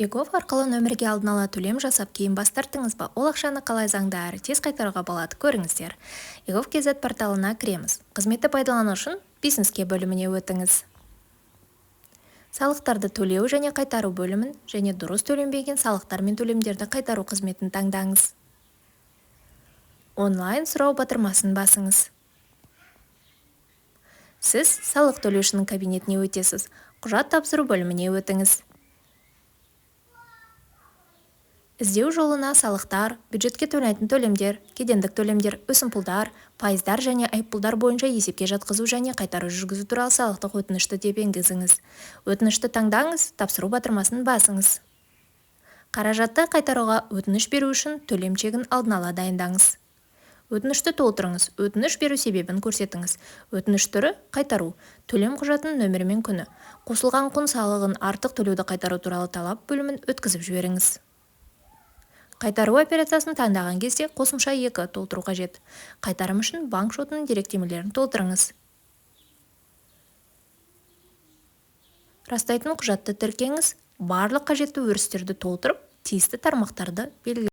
егов арқылы нөмірге алдын ала төлем жасап кейін бас тарттыңыз ба, ол ақшаны қалай заңды әрі тез қайтаруға болады, көріңіздер. егов kz порталына кіреміз. Қызметті пайдалану үшін бизнеске бөліміне өтіңіз. Салықтарды төлеу және қайтару бөлімін және дұрыс төленбеген салықтар мен төлемдерді қайтару қызметін таңдаңыз. Онлайн сұрау батырмасын басыңыз. Сіз салық төлеушінің кабинетіне өтесіз. Құжат тапсыру бөліміне өтіңіз. Іздеу жолына салықтар, бюджетке төленетін төлемдер, кедендік төлемдер, өсімпұлдар, пайыздар және айыппұлдар бойынша есепке жатқызу және қайтару жүргізу туралы салықтық өтінішті деп енгізіңіз. Өтінішті таңдаңыз, тапсыру батырмасын басыңыз. Қаражатты қайтаруға өтініш беру үшін төлем чегін алдын ала дайындаңыз. Өтінішті толтырыңыз, өтініш беру себебін көрсетіңіз. Өтініш түрі қайтару, төлем құжатының нөмірі мен күні. Қосылған құн салығын артық төлеуді қайтару туралы талап бөлімін өткізіп жіберіңіз. Қайтару операциясын таңдаған кезде қосымша 2 толтыру қажет. Қайтарым үшін банк шотының деректемелерін толтырыңыз. Растайтын құжатты тіркеңіз, барлық қажетті өрістерді толтырып, тиісті тармақтарды белгілеңіз.